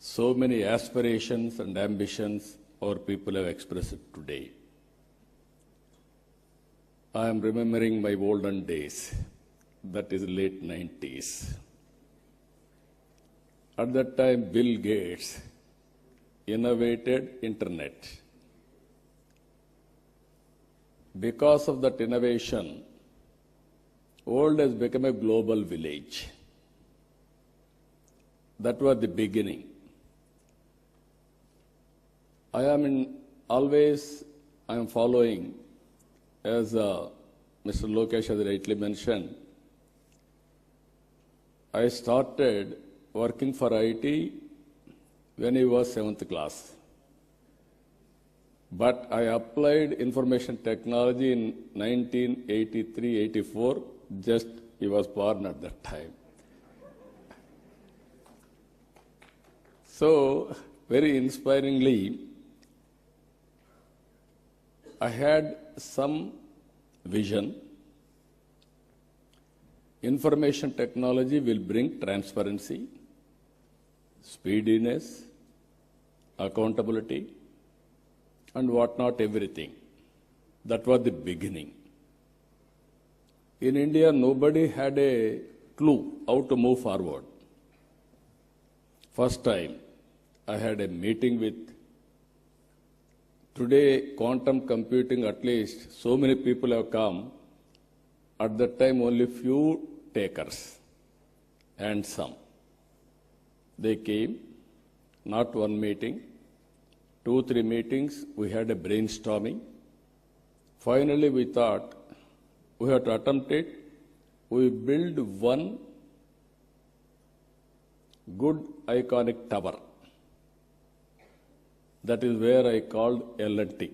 So many aspirations and ambitions our people have expressed today. I am remembering my olden days, that is late 90s. At that time, Bill Gates innovated internet. Because of that innovation, world has become a global village. That was the beginning. I am following, as Mr. Lokesh has rightly mentioned, I started working for IT when I was 7th class. But I applied information technology in 1983-84, just he was born at that time. So, very inspiringly, I had some vision. Information technology will bring transparency, speediness, accountability, and whatnot, everything. That was the beginning. In India, nobody had a clue how to move forward. First time, I had a meeting with, today, quantum computing, at least, so many people have come. At that time, only few takers and some. They came, not one meeting, 2-3 meetings, we had a brainstorming. Finally, we thought we have to attempt it. We build one good iconic tower. That is where I called L&T.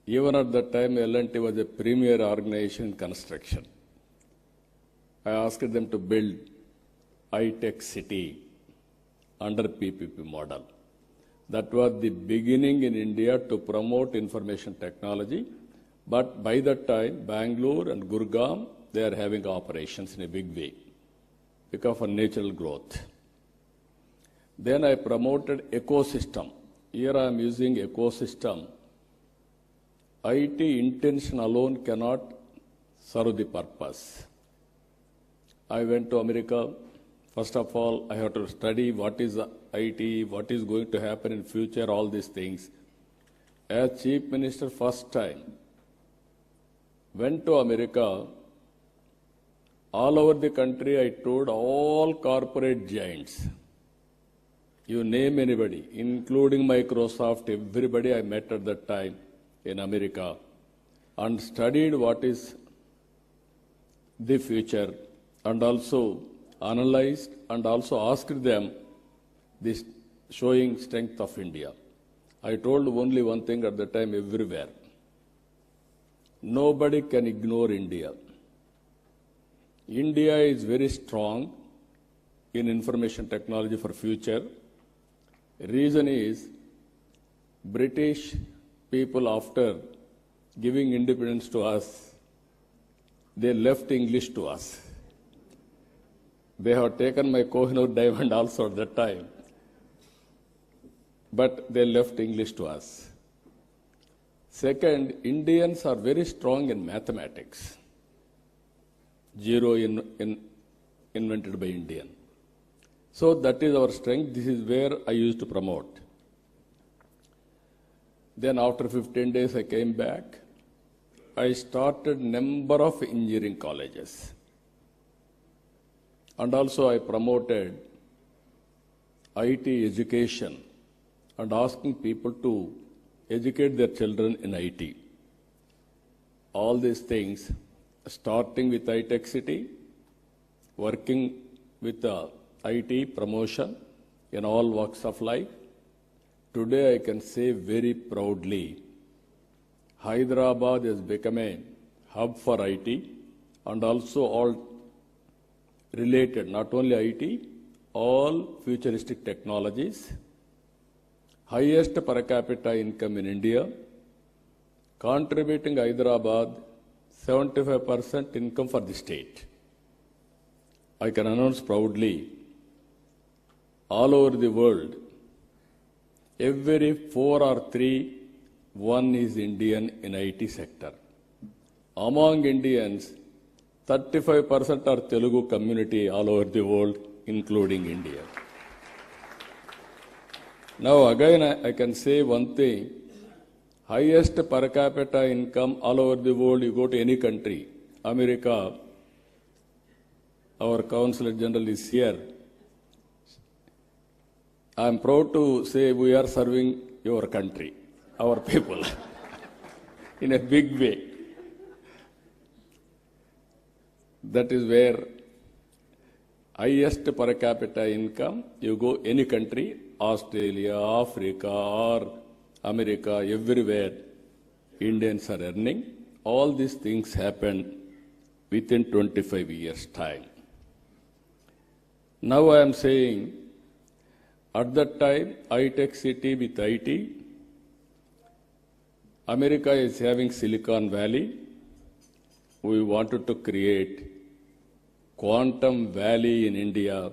Even at that time, L&T was a premier organization in construction. I asked them to build high-tech city under PPP model. That was the beginning in India to promote information technology. But by that time, Bangalore and Gurgaon, they are having operations in a big way because of natural growth. Then I promoted ecosystem. Here I am using ecosystem. IT intention alone cannot serve the purpose. I went to America. First of all, I have to study what is IT, what is going to happen in future, all these things. As Chief Minister, first time, went to America. All over the country, I told all corporate giants, you name anybody, including Microsoft, everybody I met at that time in America, and studied what is the future, and also analyzed and also asked them this showing strength of India. I told only one thing at the time everywhere. Nobody can ignore India. India is very strong in information technology for future. Reason is British people, after giving independence to us, they left English to us. They have taken my Kohinoor diamond also at that time. But they left English to us. Second, Indians are very strong in mathematics. Zero invented by Indian. So that is our strength. This is where I used to promote. Then after 15 days I came back. I started number of engineering colleges. And also I promoted IT education and asking people to educate their children in IT. All these things, starting with high-tech city, working with the IT promotion in all walks of life. Today I can say very proudly, Hyderabad has become a hub for IT and also all related, not only IT, all futuristic technologies, highest per capita income in India, contributing Hyderabad 75% income for the state. I can announce proudly all over the world, every 4 or 3, one is Indian in IT sector. Among Indians, 35% are Telugu community all over the world, including India. Now again, I can say one thing, highest per capita income all over the world, you go to any country, America, our Consul General is here. I am proud to say we are serving your country, our people, in a big way. That is where highest per capita income, you go any country, Australia, Africa, or America, everywhere, Indians are earning. All these things happened within 25 years' time. Now I am saying, at that time, high-tech city with IT, America is having Silicon Valley. We wanted to create Quantum Valley in India.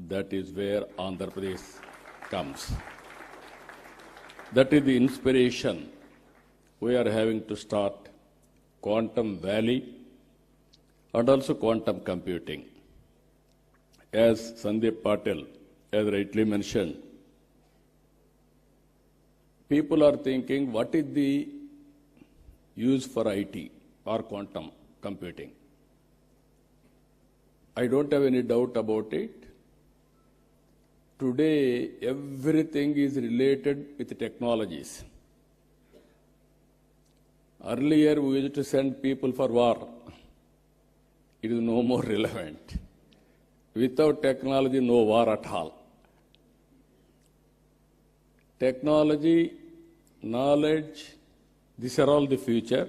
That is where Andhra Pradesh comes. That is the inspiration. We are having to start Quantum Valley and also quantum computing. As Sandeep Patil has rightly mentioned, people are thinking, what is the use for IT or quantum computing? I don't have any doubt about it. Today, everything is related with technologies. Earlier, we used to send people for war. It is no more relevant. Without technology, no war at all. Technology, knowledge, these are all the future.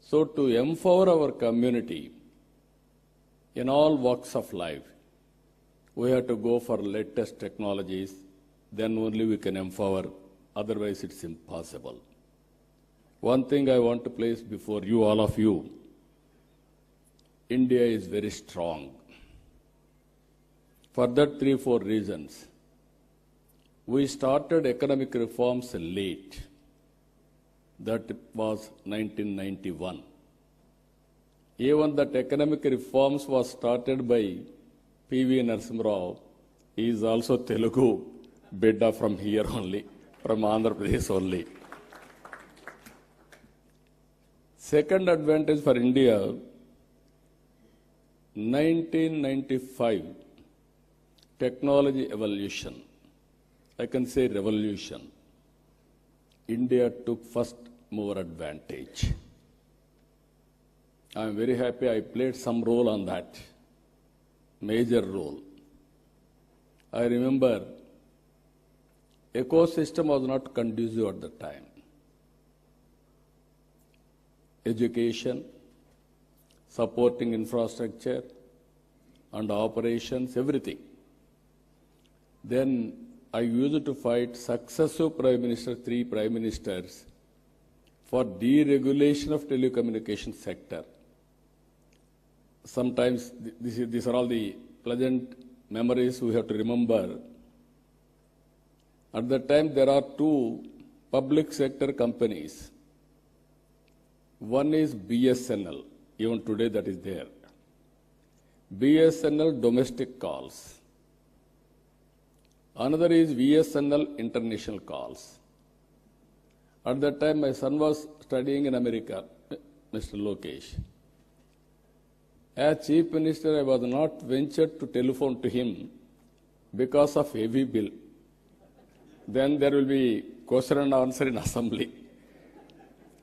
So to empower our community in all walks of life, we have to go for latest technologies, then only we can empower, otherwise it's impossible. One thing I want to place before you, all of you, India is very strong. For that 3-4 reasons. We started economic reforms late. That was 1991. Even that economic reforms was started by P.V. Narasimha Rao. He is also Telugu bidda from here only, from Andhra Pradesh only. Second advantage for India, 1995, technology evolution. I can say revolution. India took first mover advantage. I am very happy I played some role on that, major role. I remember ecosystem was not conducive at the time. Education, supporting infrastructure and operations, everything. Then I used to fight successive prime ministers, 3 prime ministers, for deregulation of telecommunication sector. Sometimes these are all the pleasant memories we have to remember. At that time, there are 2 public sector companies. One is BSNL, even today that is there. BSNL domestic calls. Another is VSNL international calls. At that time, my son was studying in America, Mr. Lokesh. As Chief Minister, I was not ventured to telephone to him because of heavy bill. Then there will be question and answer in assembly.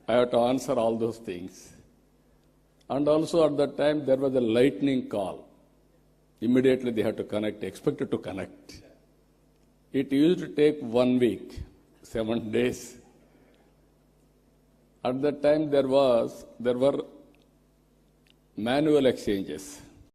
I have to answer all those things. And also at that time, there was a lightning call. Immediately they had to connect, expected to connect. It used to take 1 week, 7 days. At that time, there were manual exchanges.